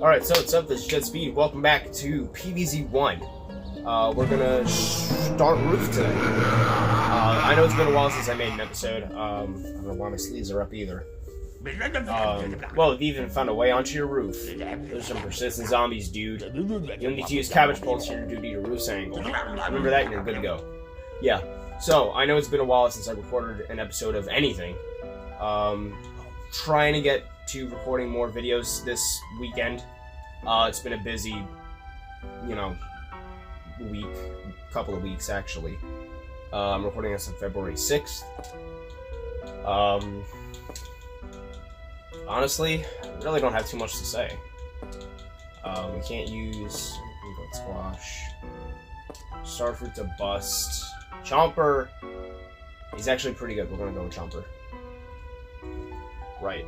Alright, so what's up? This is JettSpeed. Welcome back to PvZ1. We're gonna start roof today. I know it's been a while since I made an episode. I don't know why my sleeves are up either. Well, if you even found a way onto your roof. There's some persistent zombies, dude. You'll need to use cabbage poles here due to your roof's angle. Remember that and you're good to go. Yeah, so I know it's been a while since I recorded an episode of anything. Trying to get to recording more videos this weekend. It's been a busy, couple of weeks actually. I'm recording this on February 6th. Honestly, I really don't have too much to say. We can't use goat squash. Starfruit to bust. Chomper. He's actually pretty good. We're gonna go with Chomper. Right.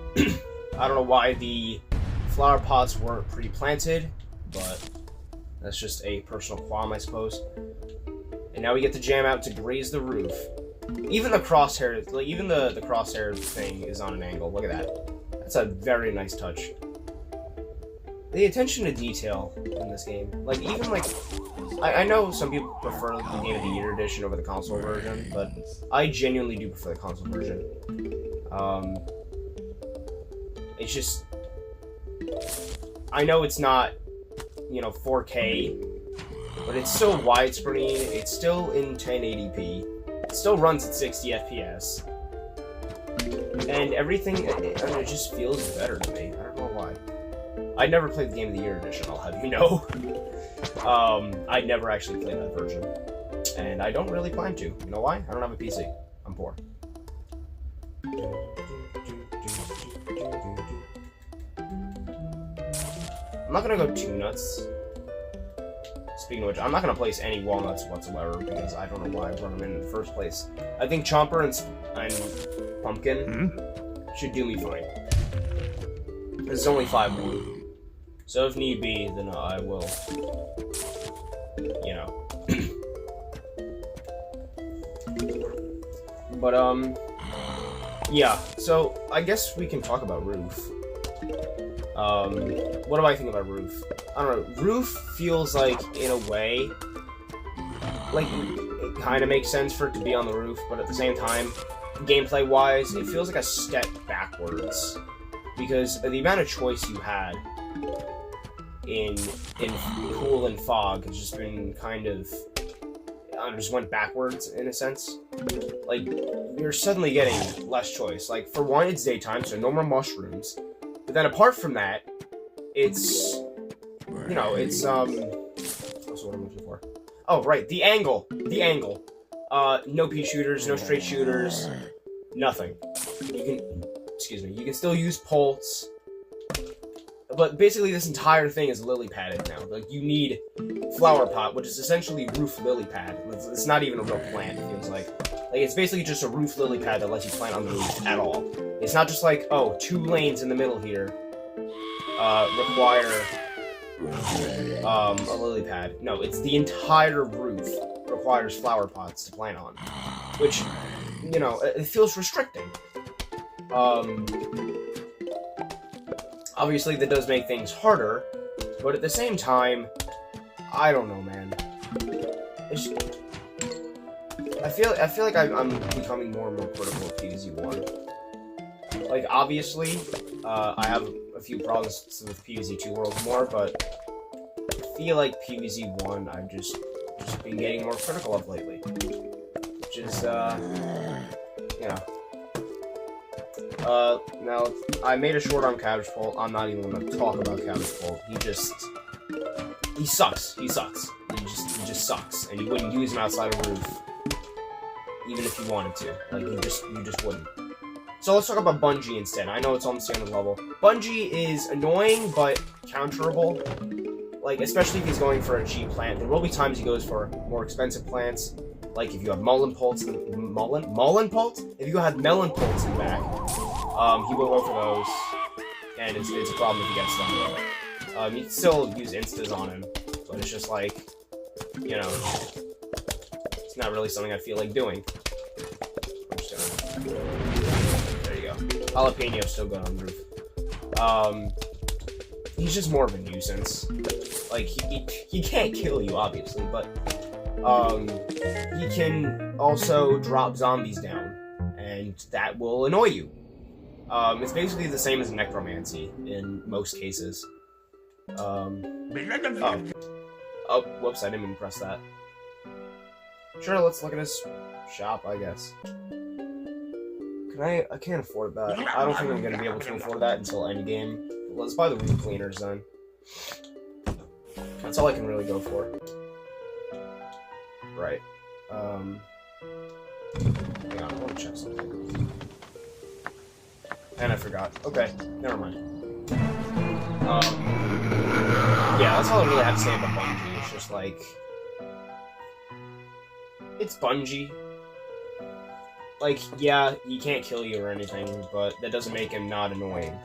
I don't know why the flower pots weren't pre-planted, but that's just a personal qualm, I suppose. And now we get to jam out to graze the roof. Even the crosshair, even the crosshair thing is on an angle. Look at that. That's a very nice touch. The attention to detail in this game, I know some people prefer the Game of the Year edition over the console version, but I genuinely do prefer the console version. It's just, I know it's not, 4K, but it's still widescreen, it's still in 1080p, it still runs at 60 FPS, and everything, it just feels better to me. I don't know why. I never played the Game of the Year edition, I'll have you know. I never actually played that version, and I don't really plan to. You know why? I don't have a PC. I'm poor. I'm not gonna go too nuts. Speaking of which, I'm not gonna place any walnuts whatsoever because I don't know why I brought them in the first place. I think Chomper and Pumpkin should do me fine. There's only 5 more. So if need be, then I will, But, yeah, so I guess we can talk about roof. What do I think about roof? I don't know, roof feels like, in a way, it kind of makes sense for it to be on the roof, but at the same time, gameplay-wise, it feels like a step backwards. Because the amount of choice you had in Cool and Fog has just been kind of, just went backwards, in a sense. You're suddenly getting less choice. For one, it's daytime, so no more mushrooms. But then apart from that, it's, what's what I'm looking for? Oh, right, the angle. The angle. No pea shooters, no straight shooters, nothing. You can still use Pulse. But basically this entire thing is lily padded now. You need flower pot, which is essentially roof lily pad. It's not even a real plant, it feels like. It's basically just a roof lily pad that lets you plant on the roof at all. It's not just 2 lanes in the middle here require a lily pad. No, it's the entire roof requires flower pots to plant on. Which, it feels restricting. Obviously that does make things harder, but at the same time, I don't know, man. I feel like I'm becoming more and more critical of PvZ1. Obviously, I have a few problems with PvZ2 Worlds more, but I feel like PvZ1 I've just been getting more critical of lately. Which is, now, I made a short on Cabbage Pole. I'm not even going to talk about Cabbage Pole. He sucks. He sucks. He just sucks. And you wouldn't use him outside of roof. Even if you wanted to. You just wouldn't. So let's talk about Bungie instead. I know it's on the standard level. Bungie is annoying, but counterable. Especially if he's going for a cheap plant. There will be times he goes for more expensive plants. If you have Mullen Pulse, Mullen Pulse? If you have Melon Pulse in the back, he will go for those, and it's a problem if he gets them. You can still use instas on him, but it's just it's not really something I feel like doing. There you go. Jalapeno's still good on the roof. he's just more of a nuisance. Like, he can't kill you, obviously, but he can also drop zombies down, and that will annoy you. It's basically the same as necromancy in most cases. Oh, whoops, I didn't mean to press that. Sure, let's look at his shop, I guess. I can't afford that. I don't think I'm gonna be able to afford that until endgame. Let's buy the room cleaners then. That's all I can really go for. Right. Hang on, I want to check something. And I forgot. Okay, never mind. Yeah, that's all I really have to say about Bungie. It's just like... It's Bungie. Like, yeah, he can't kill you or anything, but that doesn't make him not annoying.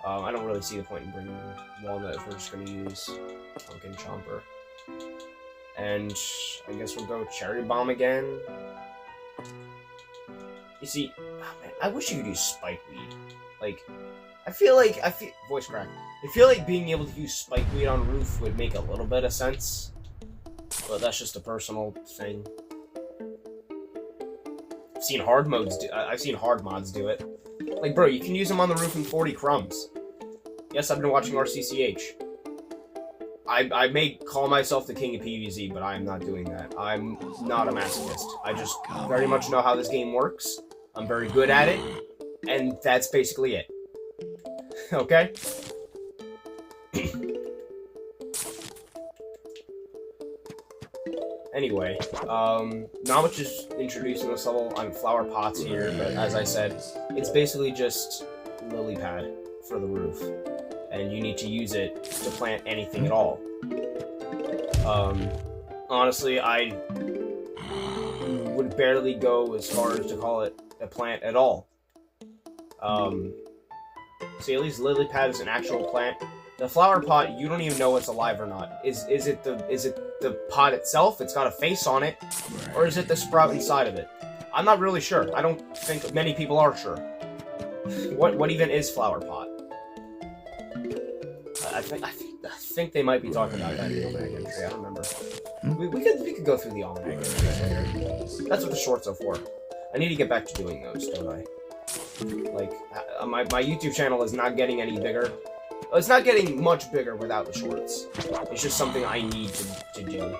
I don't really see the point in bringing Walnut if we're just gonna use Pumpkin Chomper. And I guess we'll go Cherry Bomb again. You see, oh man, I wish you could use Spikeweed. Like, voice crack. I feel like being able to use Spikeweed on roof would make a little bit of sense, but that's just a personal thing. I've seen hard mods do it. Like, bro, you can use them on the roof in 40 crumbs. Yes, I've been watching RCCH. I may call myself the king of PvZ, but I am not doing that. I'm not a masochist. I just very much know how this game works. I'm very good at it, and that's basically it. Okay? Anyway, not much is introduced in this level. Flower pots here, but as I said, it's basically just lily pad for the roof, and you need to use it to plant anything at all. Honestly, I would barely go as far as to call it a plant at all. See, at least lily pad is an actual plant. The flower pot, you don't even know it's alive or not. Is it the pot itself? It's got a face on it, or is it the sprout inside of it? I'm not really sure. I don't think many people are sure. What even is flower pot? I think they might be talking about that in the almanac entry. I don't remember. We could go through the almanac entry. That's what the shorts are for. I need to get back to doing those, don't I? Like, my YouTube channel is not getting any bigger. It's not getting much bigger without the shorts. It's just something I need to do.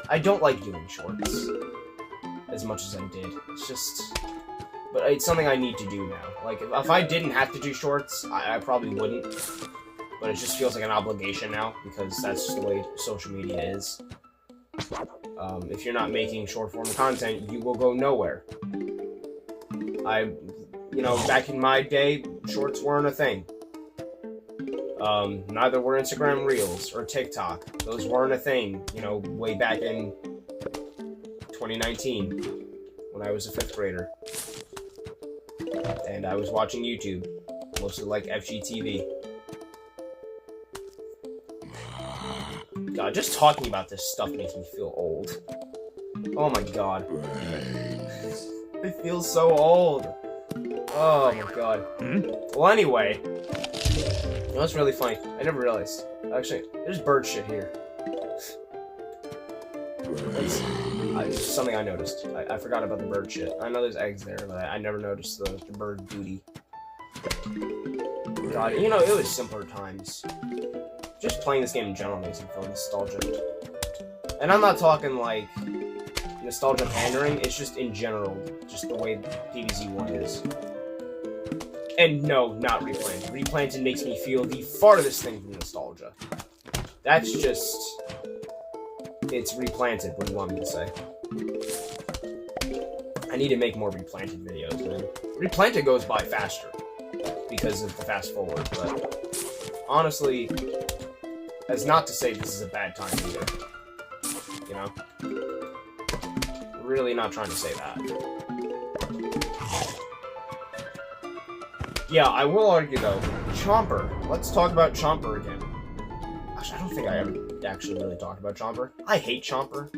I don't like doing shorts as much as I did. It's just... But it's something I need to do now. Like, if I didn't have to do shorts, I probably wouldn't. But it just feels like an obligation now, because that's just the way social media is. If you're not making short-form content, you will go nowhere. You know, back in my day, shorts weren't a thing. Neither were Instagram Reels or TikTok. Those weren't a thing, you know, way back in 2019, when I was a 5th grader. And I was watching YouTube, mostly like FGTV. God, just talking about this stuff makes me feel old. Oh my god. I feel so old. Oh my god. Well, anyway. You know what's really funny? I never realized. Actually, there's bird shit here. It's something I noticed. I forgot about the bird shit. I know there's eggs there, but I never noticed the bird booty. God, you know, it was simpler times. Just playing this game in general makes me feel nostalgic. And I'm not talking, like, nostalgia pandering, it's just in general, just the way PvZ1 is. And no, not replanted. Replanted makes me feel the farthest thing from nostalgia. That's just... It's replanted, what do you want me to say? I need to make more replanted videos, man. Replanted goes by faster, because of the fast forward, but... Honestly, that's not to say this is a bad time either. You know? Really not trying to say that. Yeah, I will argue though, Chomper. Let's talk about Chomper again. Actually, I don't think I ever actually really talked about Chomper. I hate Chomper.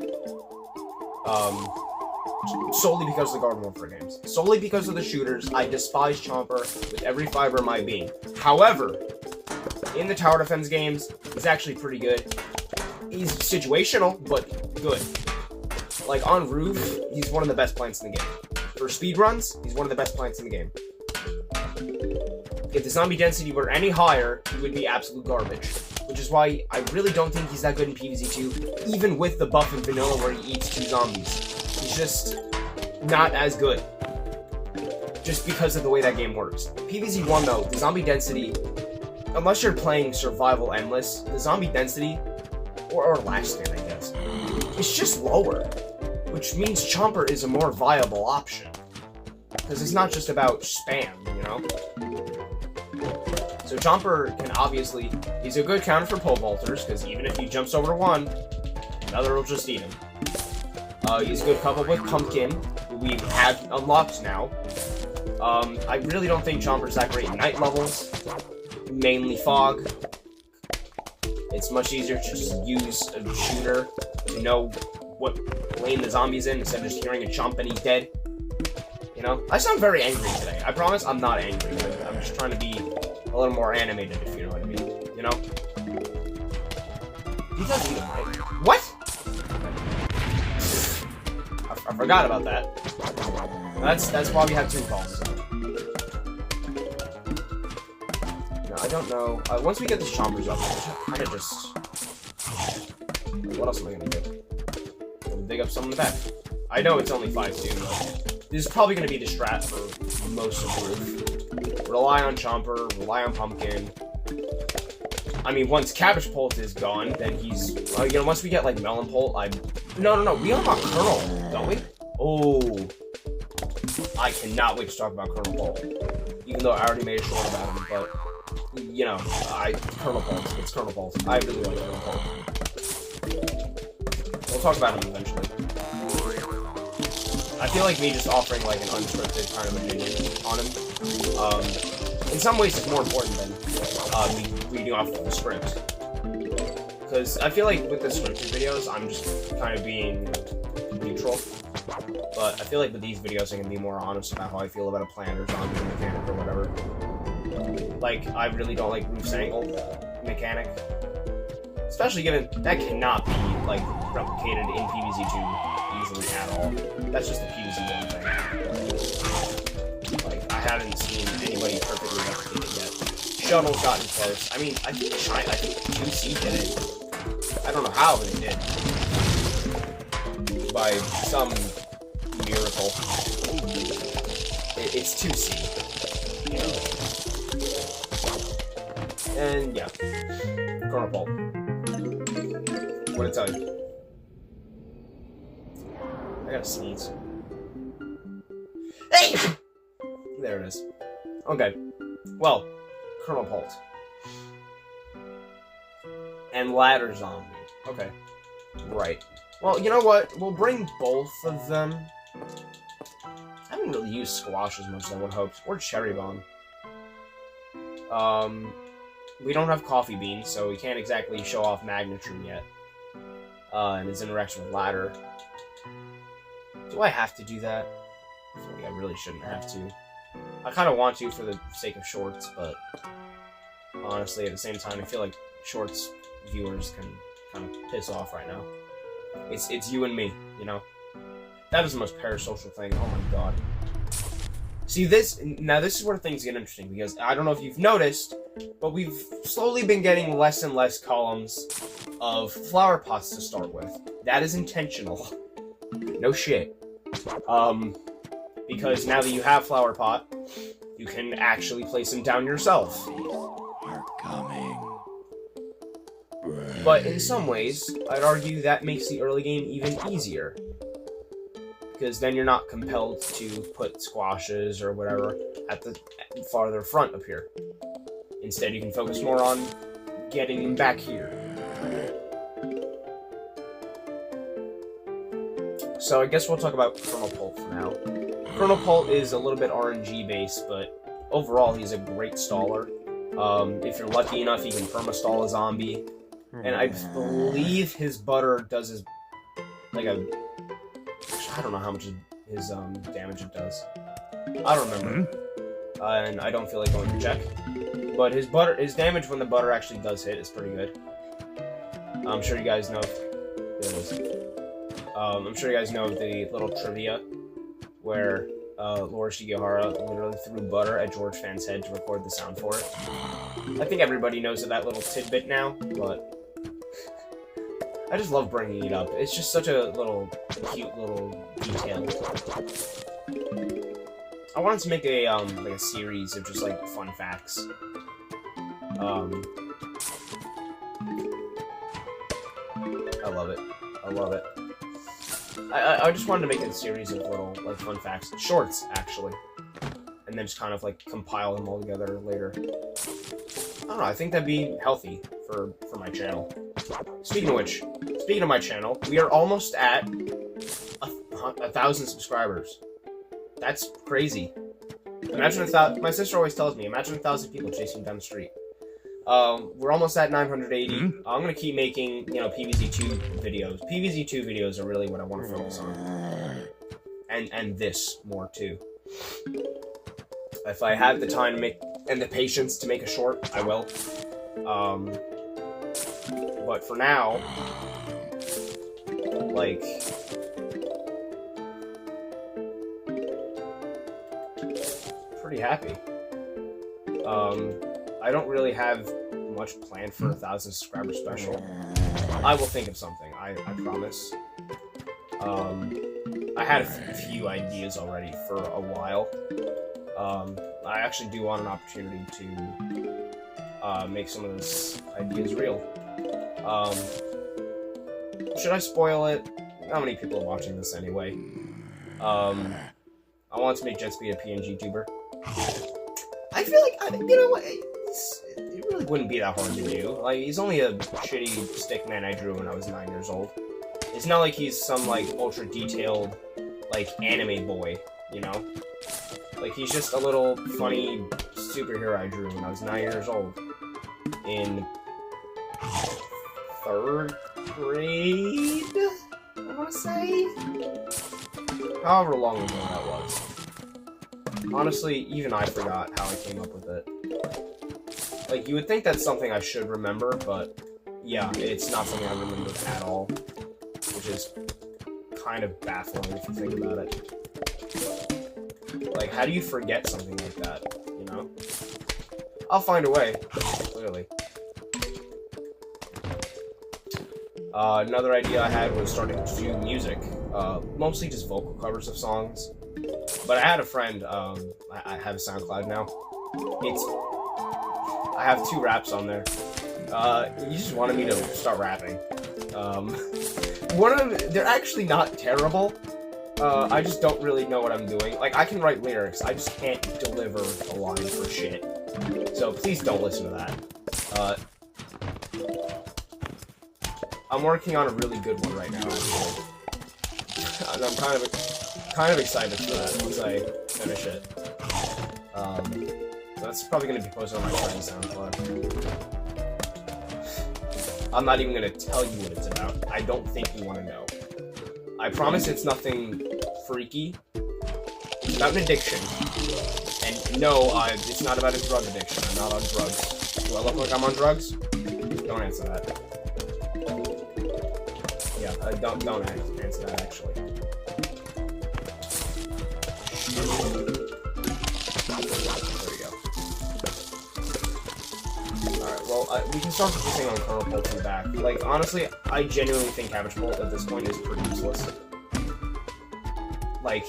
Solely because of the Garden Warfare games. Solely because of the shooters, I despise Chomper with every fiber of my being. However, in the tower defense games, he's actually pretty good. He's situational, but good. Like, on roof, he's one of the best plants in the game. For speedruns, he's one of the best plants in the game. If the zombie density were any higher, he would be absolute garbage. Which is why I really don't think he's that good in PvZ2, even with the buff in vanilla where he eats 2 zombies. He's just not as good. Just because of the way that game works. PvZ1 though, the zombie density, unless you're playing survival endless, the zombie density, or last stand I guess, it's just lower. Which means Chomper is a more viable option. Because it's not just about spam, you know? So Chomper can obviously, he's a good counter for pole vaulters, because even if he jumps over to one, another will just eat him. He's a good couple with Pumpkin, who we've had unlocked now. I really don't think Chomper's that great in night levels, mainly fog. It's much easier to just use a shooter to know what lane the zombie's in instead of just hearing a chomp and he's dead. You know? I sound very angry today. I promise I'm not angry. I'm just trying to be a little more animated, if you know what I mean. You know? He does eat him, right? What? I forgot about that. That's why we have 2 calls. No, I don't know. Once we get the chompers up, I kind of just... What else am I gonna do? Dig up some in the back. I know it's only 5-2, but this is probably going to be the strat for most of the roof. Rely on Chomper, rely on Pumpkin. I mean, once Cabbage Pult is gone, then he's... you know, once we get, like, Melon Pult, No, we unlock Kernel, don't we? Oh. I cannot wait to talk about Kernel Pult. Even though I already made a short about him, but... You know, Kernel Pult. It's Kernel Pult. I really like Kernel Pult. We'll talk about him eventually. I feel like me just offering like an unscripted kind of opinion on him, in some ways it's more important than me reading off the script. Because I feel like with the scripted videos, I'm just kind of being neutral. But I feel like with these videos, I can be more honest about how I feel about a plant or zombie mechanic or whatever. Like, I really don't like Roof's angle mechanic. Especially given that cannot be, like, replicated in PvZ2 easily at all. That's just a PvZ1 thing. Like, I haven't seen anybody perfectly replicate it yet. Shuttle's gotten close. I mean, I think 2C did it. I don't know how, but it did. By some miracle. It's 2C. You know? And, yeah. Kernel Pult. What did I tell you? I gotta sneeze. Hey! There it is. Okay. Well, Kernel Pult. And Ladder Zombie. Okay. Right. Well, you know what? We'll bring both of them. I haven't really used Squash as much as I would hope. Or Cherry Bomb. We don't have Coffee Bean, so we can't exactly show off Magnitude yet. And his interaction with Ladder. Do I have to do that? I feel like I really shouldn't have to. I kind of want to for the sake of shorts, but honestly, at the same time, I feel like shorts viewers can kind of piss off right now. It's you and me, you know? That is the most parasocial thing. Oh my god. See, this is where things get interesting, because I don't know if you've noticed, but we've slowly been getting less and less columns of flower pots to start with. That is intentional. No shit. Because now that you have flower pot, you can actually place them down yourself. Are coming. But in some ways, I'd argue that makes the early game even easier. Because then you're not compelled to put squashes or whatever at the farther front up here. Instead, you can focus more on getting them back here. So I guess we'll talk about Kernel Pult for now. Kernel Pult is a little bit RNG based, but overall he's a great staller. If you're lucky enough, you can perma-stall a zombie. And I believe his butter does his, like a, I don't know how much his damage it does. I don't remember. And I don't feel like going to check. But his damage when the butter actually does hit is pretty good. I'm sure you guys know. There it is. I'm sure you guys know the little trivia where Laura Shigehara literally threw butter at George Fan's head to record the sound for it. I think everybody knows of that little tidbit now, but I just love bringing it up. It's just such a cute little detail. I wanted to make a like a series of just like fun facts. I love it. I love it. I just wanted to make a series of little like fun facts, shorts actually, and then just kind of like compile them all together later. I don't know. I think that'd be healthy for my channel. Speaking of which, speaking of my channel, we are almost at 1,000 subscribers. That's crazy. Imagine 1,000. My sister always tells me, imagine 1,000 people chasing you down the street. We're almost at 980. I'm gonna keep making, PvZ2 videos. PvZ2 videos are really what I want to focus on. And this more too. If I have the time to make, and the patience to make a short, I will. But for now, like, pretty happy. I don't really have much planned for 1,000 subscriber special. I will think of something, I promise. I had a few ideas already for a while. I actually do want an opportunity to make some of those ideas real. Should I spoil it? Not many people are watching this anyway. I want to make jettspeed a PNG tuber. I feel like, you know what, it really wouldn't be that hard to do. Like, he's only a shitty stick man I drew when I was 9 years old. It's not like he's some, like, ultra detailed, like, anime boy, you know? Like, he's just a little funny superhero I drew when I was 9 years old. In 3rd grade, I want to say? However long ago that was. Honestly, even I forgot how I came up with it. Like, you would think that's something I should remember, but yeah, it's not something I remember at all. Which is kind of baffling if you think about it. Like, how do you forget something like that, you know? I'll find a way, clearly. Another idea I had was starting to do music. Mostly just vocal covers of songs. But I had a friend, I have SoundCloud now. I have 2 raps on there. He just wanted me to start rapping. One of them, they're actually not terrible. I just don't really know what I'm doing. Like, I can write lyrics, I just can't deliver a line for shit. So please don't listen to that. I'm working on a really good one right now, actually. And I'm kind of excited for that once I finish it. That's probably going to be posted on my friend's SoundCloud. I'm not even going to tell you what it's about. I don't think you want to know. I promise it's nothing freaky. It's about an addiction. And no, it's not about a drug addiction. I'm not on drugs. Do I look like I'm on drugs? Don't answer that. Yeah, don't answer that, actually. There we go. Alright, well, we can start focusing on kernel pulp and back. Like, honestly, I genuinely think cabbage pulp at this point is pretty useless. Like...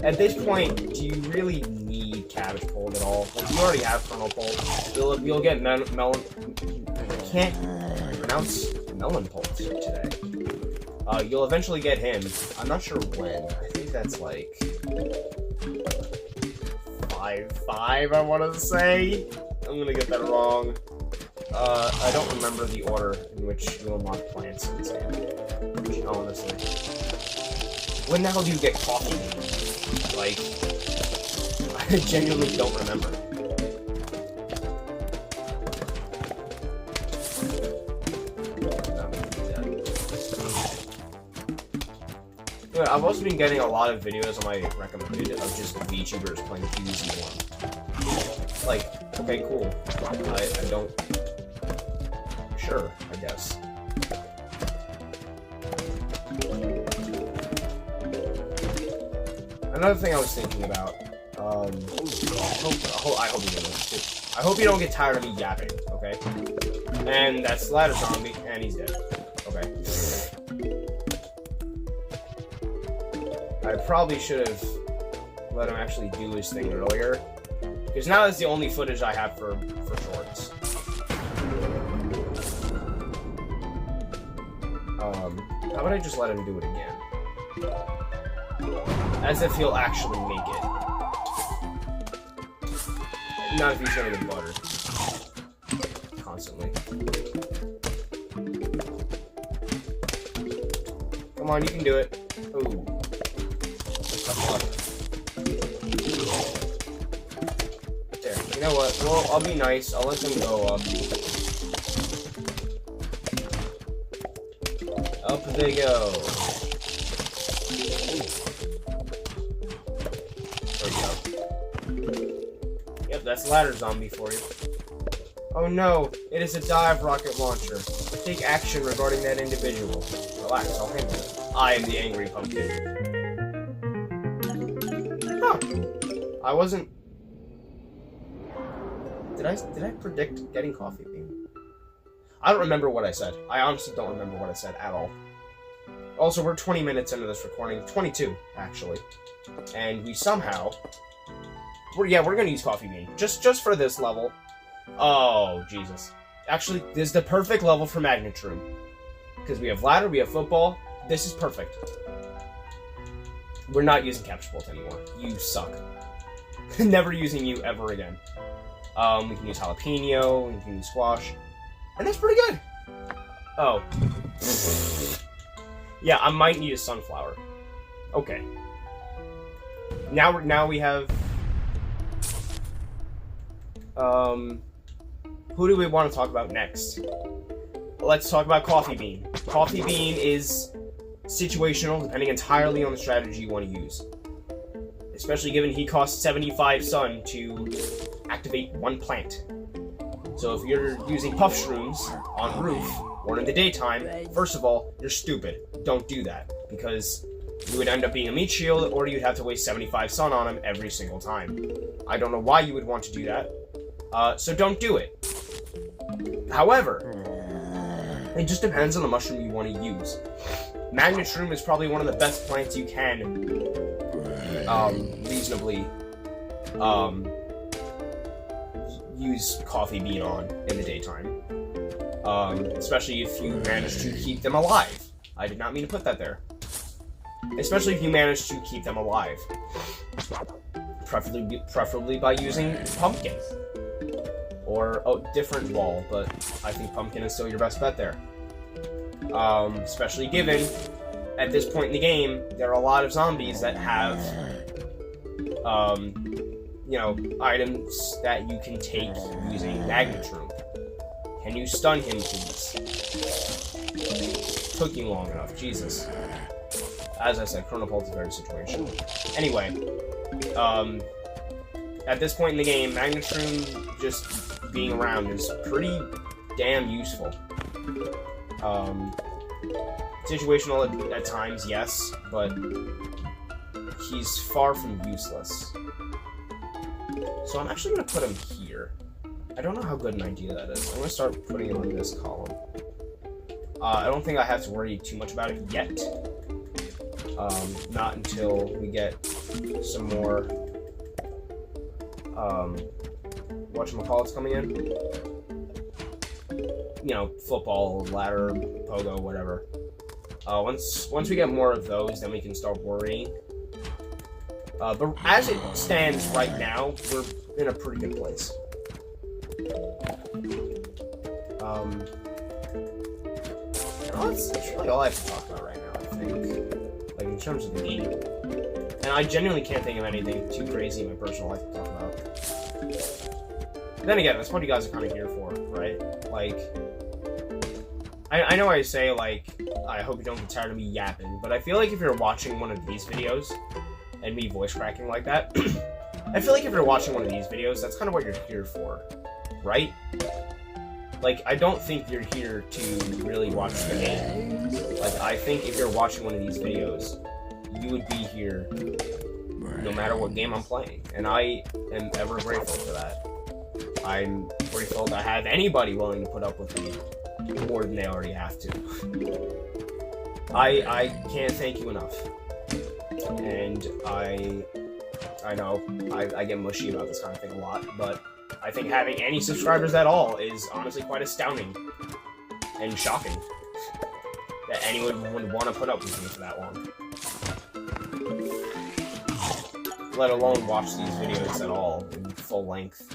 At this point, do you really need cabbage pulp at all? Like, you already have kernel pulp. You'll get melon... I can't pronounce melon pulp today. You'll eventually get him. I'm not sure when. I think that's like... 5.5, I want to say? I'm gonna get that wrong. I don't remember the order in which you unlock plants in this game. Honestly. When the hell do you get coffee? Like, I genuinely don't remember. But I've also been getting a lot of videos on my recommended of just VTubers playing DBZ1. Like, okay, cool. I don't... Sure, I guess. Another thing I was thinking about, I hope you don't get tired of me yapping, okay? And that's Ladder Zombie, and he's dead. Okay. I probably should have let him actually do his thing earlier, because now that's the only footage I have for shorts. How about I just let him do it again? As if he'll actually make it. Not if he's gonna get buttered. Constantly. Come on, you can do it. Ooh. Tough luck. There, you know what? Well, I'll be nice. I'll let them go up. Up they go. Yep, that's Ladder Zombie for you. Oh no, it is a dive rocket launcher. Take action regarding that individual. Relax, I'll handle it. I am the angry pumpkin. Huh. I wasn't... Did I predict getting coffee bean? I don't remember what I said. I honestly don't remember what I said at all. Also, we're 20 minutes into this recording. 22, actually. And we somehow... We're gonna use coffee bean. Just for this level. Oh, Jesus. Actually, this is the perfect level for Magnet Room. Because we have ladder, we have football. This is perfect. We're not using Capture Bolt anymore. You suck. Never using you ever again. We can use jalapeno, we can use squash. And that's pretty good. Oh. Yeah, I might need a sunflower. Okay. Now we have... who do we want to talk about next? Let's talk about Coffee Bean. Coffee Bean is situational, depending entirely on the strategy you want to use. Especially given he costs 75 sun to activate one plant. So if you're using puff shrooms on roof or in the daytime, first of all, you're stupid. Don't do that, because you would end up being a meat shield, or you'd have to waste 75 sun on him every single time. I don't know why you would want to do that, so don't do it. However, it just depends on the mushroom you want to use. Magnet Shroom is probably one of the best plants you can reasonably use Coffee Bean on in the daytime. Especially if you manage to keep them alive. I did not mean to put that there. Especially if you manage to keep them alive. Preferably by using pumpkin. Or a different wall, but I think pumpkin is still your best bet there. Especially given, at this point in the game, there are a lot of zombies that have, you know, items that you can take using Magnet Shroom. Can you stun him, please? Took you long enough, Jesus. As I said, Chronopult is very situational. Anyway, at this point in the game, Magnet Shroom just being around is pretty damn useful. Situational at times, yes, but he's far from useless. So I'm actually going to put him here. I don't know how good an idea that is. I'm going to start putting him in this column. I don't think I have to worry too much about it yet. Not until we get some more, whatchamacallits coming in. You know, football, ladder, pogo, whatever. Once we get more of those, then we can start worrying. But as it stands right now, we're in a pretty good place. That's really all I have to talk about right now, I think. Like, in terms of the game. And I genuinely can't think of anything too crazy in my personal life to talk about. Then again, that's what you guys are kind of here for, right? Like, I know I say, like, I hope you don't get tired of me yapping, but I feel like if you're watching one of these videos, and me voice cracking like that, I feel like if you're watching one of these videos, that's kind of what you're here for, right? Like, I don't think you're here to really watch the game. Like, I think if you're watching one of these videos, you would be here no matter what game I'm playing, and I am ever grateful for that. I'm grateful to have anybody willing to put up with me more than they already have to. I can't thank you enough. And I know I get mushy about this kind of thing a lot, but I think having any subscribers at all is honestly quite astounding and shocking that anyone would want to put up with me for that long. Let alone watch these videos at all in full length.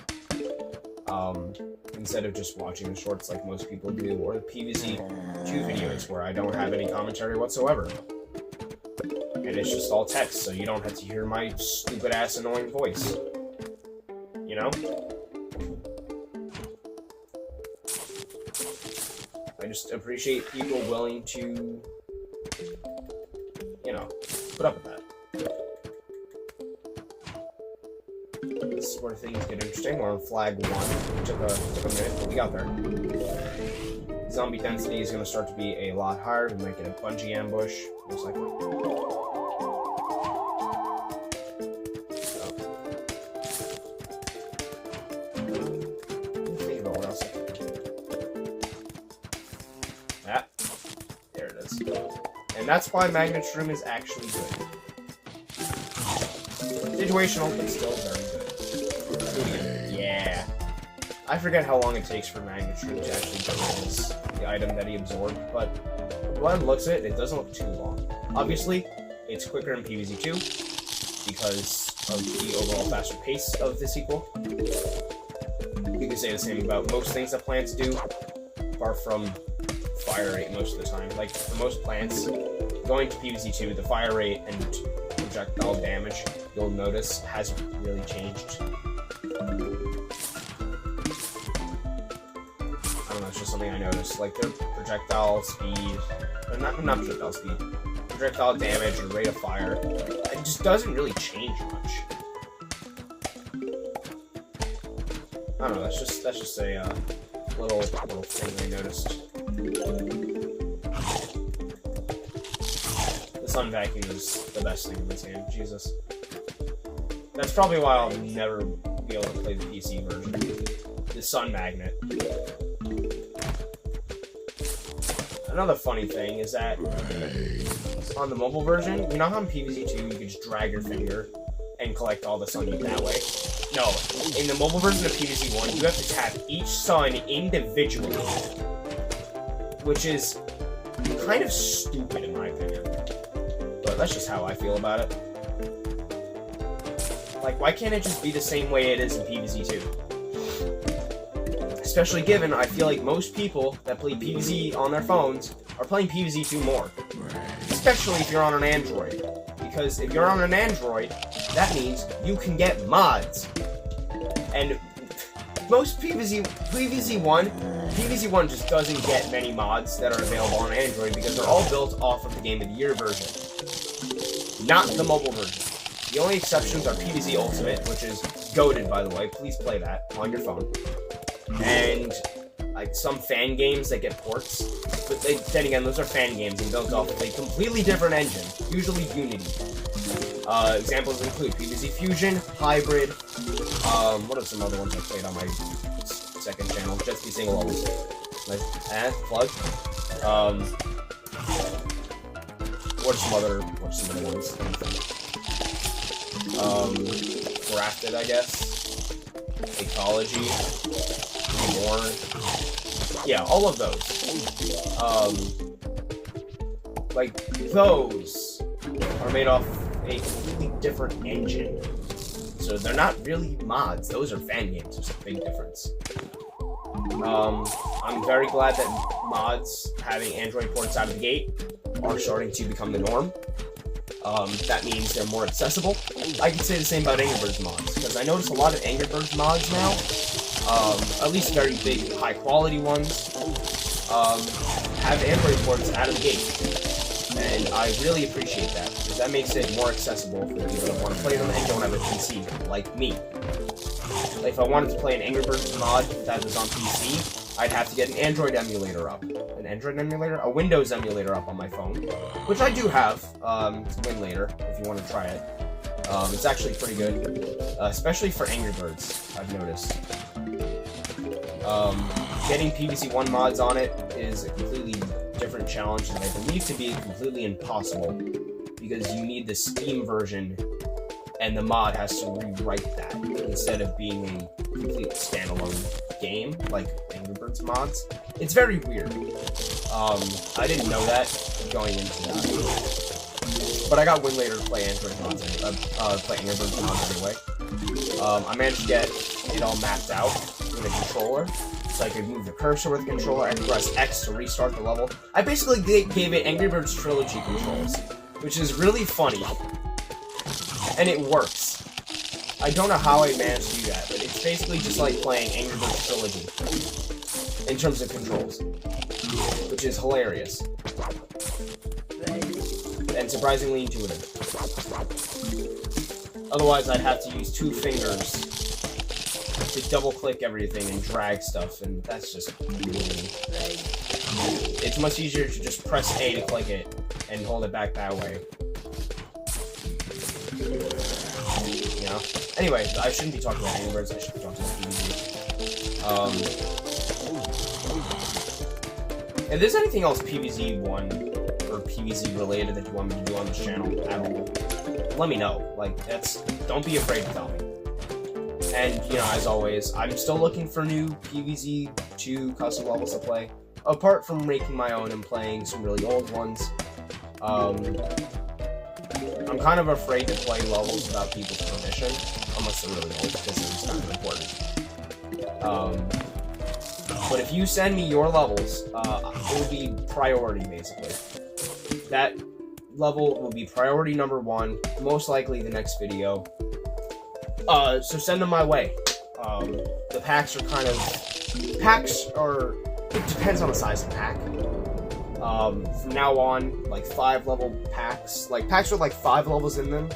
Instead of just watching the shorts like most people do, or the PvZ2 videos where I don't have any commentary whatsoever. And it's just all text, so you don't have to hear my stupid ass annoying voice. You know? I just appreciate people willing to, you know, put up with that. This is where things get interesting. We're on flag 1. It took a minute, but we got there. Zombie density is going to start to be a lot higher. We might get a bungee ambush, most likely. Think about what else I can do. Ah, there it is. And that's why Magnet Shroom is actually good. Situational, but still very good. Yeah. I forget how long it takes for Magnet Shroom to actually release the item that he absorbed, but when looks at it, it doesn't look too long. Obviously, it's quicker in PvZ2 because of the overall faster pace of the sequel. You can say the same about most things that plants do, apart from fire rate most of the time. Like, for most plants, going to PvZ2, the fire rate and projectile damage, you'll notice, hasn't really changed. I don't know, it's just something I noticed. Like, their projectile speed, or not projectile speed, projectile damage or rate of fire, it just doesn't really change much. I don't know, that's just a little thing I noticed. The sun vacuum is the best thing in this game, Jesus. That's probably why I'll never be able to play the PC version. The sun magnet. Another funny thing is that on the mobile version, you know how in PvZ2 you can just drag your finger and collect all the sun heat that way? No, in the mobile version of PvZ1, you have to tap each sun individually, which is kind of stupid in my opinion. But that's just how I feel about it. Like, why can't it just be the same way it is in PvZ2? Especially given, I feel like most people that play PvZ on their phones are playing PvZ2 more. Especially if you're on an Android. Because if you're on an Android, that means you can get mods. And most PvZ1 just doesn't get many mods that are available on Android because they're all built off of the Game of the Year version. Not the mobile version. The only exceptions are PvZ Ultimate, which is goated, by the way. Please play that on your phone. And like some fan games that get ports, but then again, those are fan games and built off of a completely different engine, usually Unity. Examples include PvZ Fusion, Hybrid. What are some other ones I played on my second channel? Jettspeed single levels. Plug. What are some other ones? Grafted, I guess. Ecology. More. Yeah, all of those. Like, those are made off a completely different engine. So they're not really mods. Those are fan games. There's a big difference. I'm very glad that mods having Android ports out of the gate are starting to become the norm. That means they're more accessible. I can say the same about Angry Birds mods, because I notice a lot of Angry Birds mods now, at least very big, high-quality ones, have Android ports out of the gate. And I really appreciate that, because that makes it more accessible for people that want to play them and don't have a PC, like me. Like if I wanted to play an Angry Birds mod that was on PC, I'd have to get an Android emulator up. An Android emulator? A Windows emulator up on my phone. Which I do have, Win later, if you want to try it. It's actually pretty good, especially for Angry Birds, I've noticed. Getting PVC1 mods on it is a completely different challenge, and I believe to be completely impossible, because you need the Steam version, and the mod has to rewrite that, instead of being a complete standalone game, like Angry Birds mods. It's very weird. I didn't know that going into that. But I got Win later to play Android mods, play Angry Birds mods anyway. I managed to get it all mapped out with a controller, so I could move the cursor with the controller. I could press X to restart the level. I basically gave it Angry Birds Trilogy controls, which is really funny, and it works. I don't know how I managed to do that, but it's basically just like playing Angry Birds Trilogy in terms of controls, which is hilarious and surprisingly intuitive. Otherwise, I'd have to use 2 fingers to double-click everything and drag stuff, and that's just annoying. It's much easier to just press A to click it and hold it back that way. You know? Anyway, I shouldn't be talking about Angry Birds, I should be talking about PvZ. If there's anything else PvZ1 or PvZ related that you want me to do on this channel at all, let me know. Like, don't be afraid to tell me. And, you know, as always, I'm still looking for new PvZ2 custom levels to play, apart from making my own and playing some really old ones. I'm kind of afraid to play levels without people's permission, unless they're really old, because it's kind of important. But if you send me your levels, it will be priority, basically. That level will be priority number 1, most likely the next video. So send them my way. The packs are it depends on the size of the pack. From now on, like 5 level packs, like packs with like 5 levels in them,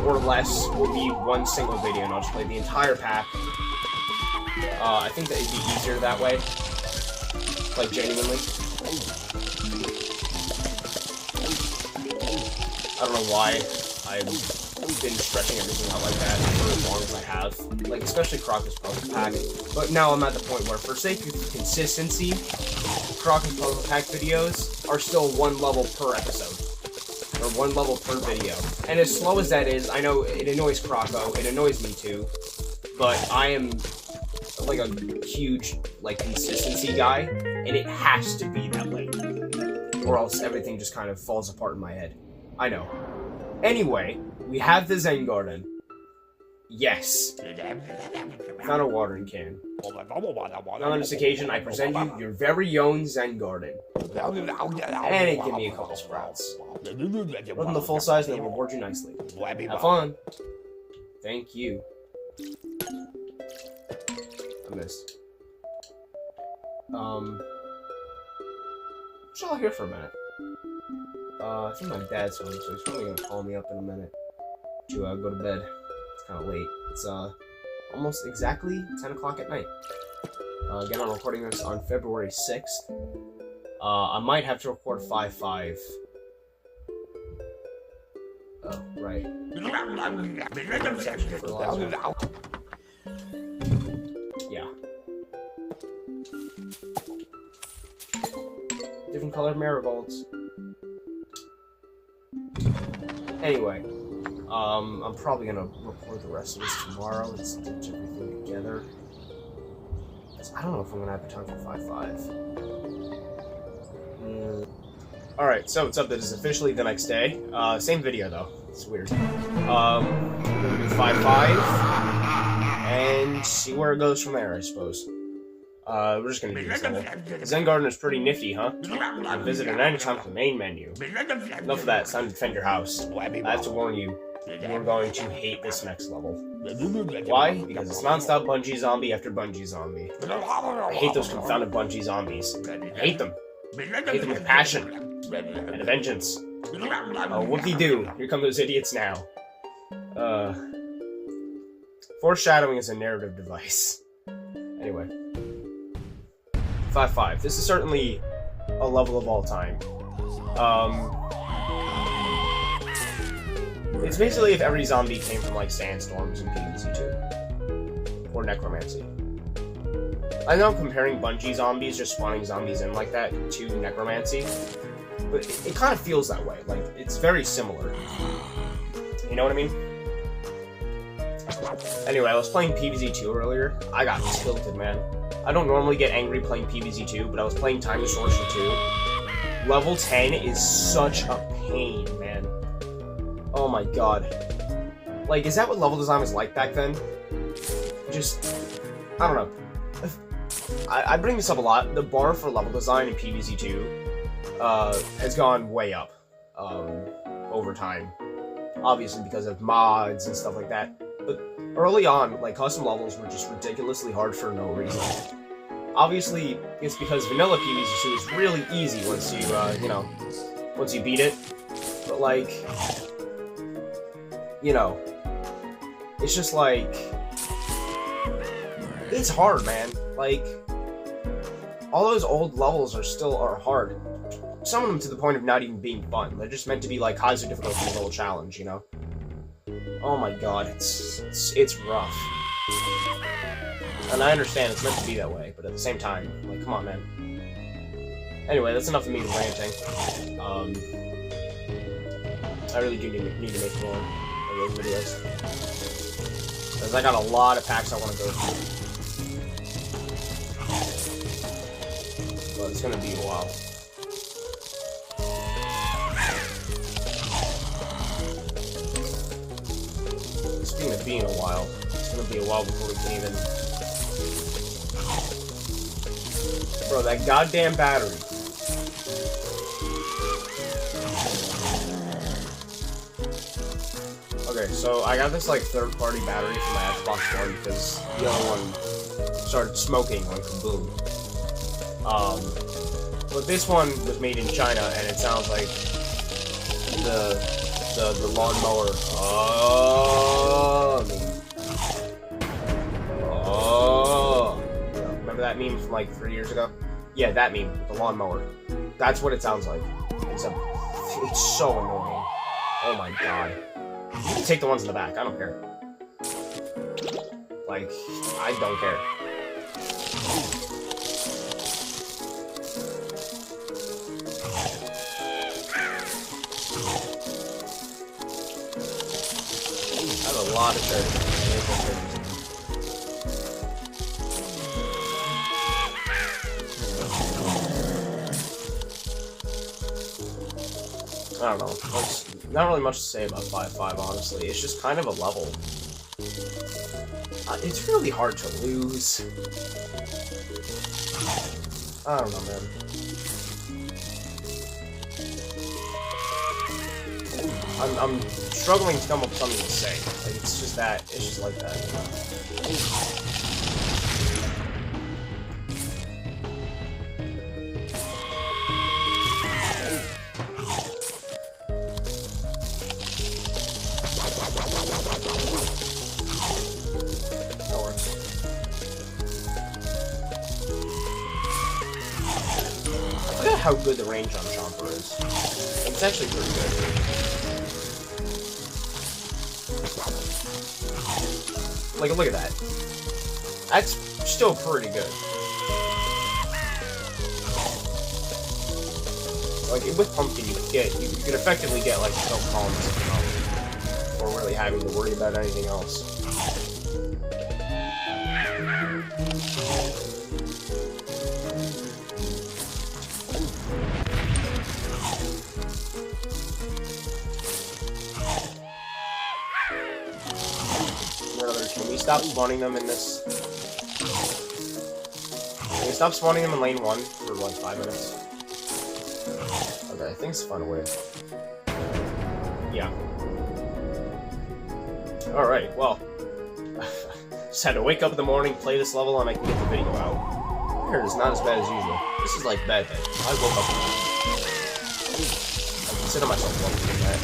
or less, will be one single video, and I'll just play the entire pack. I think that it'd be easier that way. Like, genuinely. I don't know why I've been stretching everything out like that for as long as I have. Like, especially Crocus Puzzle Pack. But now I'm at the point where, for sake of consistency, Crocus Puzzle Pack videos are still 1 level per episode. Or 1 level per video. And as slow as that is, I know it annoys Croco, it annoys me too, but I am like a huge, like, consistency guy, and it has to be that way. Or else everything just kind of falls apart in my head. I know. Anyway, we have the Zen Garden. Yes. Found a watering can. Now on this occasion, I present you your very own Zen Garden. And it give me a couple sprouts. Put them the full size and they'll reward you nicely. Have fun. Thank you. I missed. Chill here for a minute. I think my dad's home, so he's probably gonna call me up in a minute to go to bed. It's kind of late. It's almost exactly 10 o'clock at night. Again, I'm recording this on February 6th. I might have to record 5/5. Oh, right. Yeah. Different colored marigolds. Anyway, I'm probably gonna record the rest of this tomorrow and stitch everything together. I don't know if I'm gonna have the time for 5/5. Alright, so what's up? This is officially the next day. Same video though. It's weird. We're gonna do 5/5 and see where it goes from there, I suppose. We're just gonna do this level. The Zen Garden is pretty nifty, huh? You can visit it anytime from the main menu. Enough of that, it's time to defend your house. I have to warn you, you're going to hate this next level. Why? Because it's non-stop bungee zombie after bungee zombie. I hate those confounded bungee zombies. I hate them. I hate them with passion and a vengeance. Oh, whoop-de-doo. Here come those idiots now. Foreshadowing is a narrative device. Anyway. 5-5. This is certainly a level of all time. It's basically if every zombie came from, like, sandstorms in PvZ 2. Or necromancy. I know I'm comparing Bungie zombies, just spawning zombies in like that, to necromancy. But it kind of feels that way. Like, it's very similar. You know what I mean? Anyway, I was playing PvZ 2 earlier. I got tilted, man. I don't normally get angry playing PvZ 2, but I was playing Time Distortion 2. Level 10 is such a pain, man. Oh my god. Like, is that what level design was like back then? Just, I don't know. I bring this up a lot. The bar for level design in PvZ 2 has gone way up over time. Obviously because of mods and stuff like that. But early on, like, custom levels were just ridiculously hard for no reason. Obviously, it's because vanilla PvZ 2 is really easy once you, you know, once you beat it. But, like, you know, it's just like, it's hard, man. Like, all those old levels are hard. Some of them to the point of not even being fun. They're just meant to be, like, highs difficulty level challenge, you know? Oh my god, it's rough. And I understand it's meant to be that way, but at the same time, like, come on, man. Anyway, that's enough of me ranting. I really do need to make more of those videos. Because I got a lot of packs I want to go through. But it's gonna be a while. Speaking of being a while, it's gonna be a while before we can even... Bro, that goddamn battery. Okay, so I got this, like, third-party battery for my Xbox One because the other one started smoking on Kaboom. But this one was made in China, and it sounds like the lawnmower. Yeah, remember that meme from like 3 years ago? Yeah, that meme, the lawnmower. That's what it sounds like. It's so annoying. Oh my god. You can take the ones in the back. I don't care. Like, I don't care. I have a lot of shirts. I don't know. There's not really much to say about 5-5, honestly. It's just kind of a level. It's really hard to lose. I don't know, man. I'm struggling to come up with something to say. Like, it's just that. It's just like that. That works. Look at how good the range on Chomper is. It's actually pretty good. Like, look at that. That's still pretty good. Like, with Pumpkin, you could effectively get, like, no columns or really having to worry about anything else. Can we stop spawning them in this? Can we stop spawning them in lane 1 for like 5 minutes? Okay, I think it's fun away. Yeah. Alright, well. Just had to wake up in the morning, play this level, and I can get the video out. Here, it's not as bad as usual. This is like bad. I woke up. I consider myself lucky in that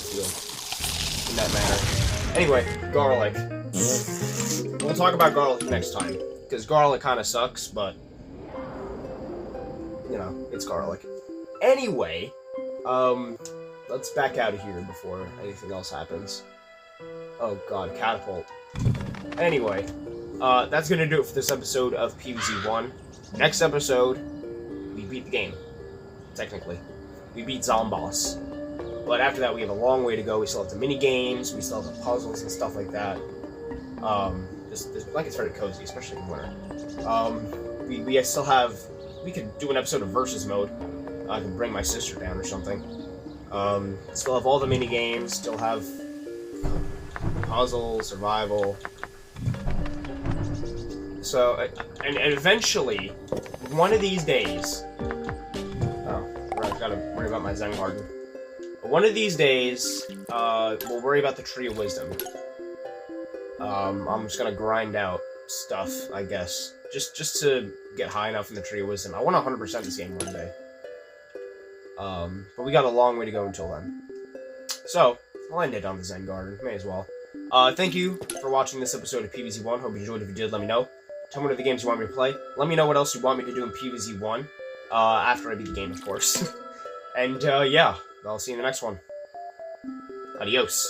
field, in that manner. Anyway, garlic. We'll talk about garlic next time because garlic kind of sucks, but you know, it's garlic. Anyway, let's back out of here before anything else happens. Oh god, catapult. Anyway, that's gonna do it for this episode of PvZ1. Next episode, we beat the game. Technically. We beat Zomboss. But after that, we have a long way to go. We still have the mini-games, we still have the puzzles and stuff like that. This blanket's very cozy, especially in winter. We still have... We could do an episode of Versus Mode. I can bring my sister down or something. Still have all the mini-games, still have puzzle, survival. So, and eventually, one of these days... Oh, I've got to worry about my Zen garden. One of these days, we'll worry about the Tree of Wisdom. I'm just gonna grind out stuff, I guess. Just to get high enough in the Tree of Wisdom. I want to 100% this game one day. But we got a long way to go until then. So, I'll end it on the Zen garden. May as well. Thank you for watching this episode of PvZ1. Hope you enjoyed. If you did, let me know. Tell me what other games you want me to play. Let me know what else you want me to do in PvZ1. After I beat the game, of course. And, yeah. I'll see you in the next one. Adios.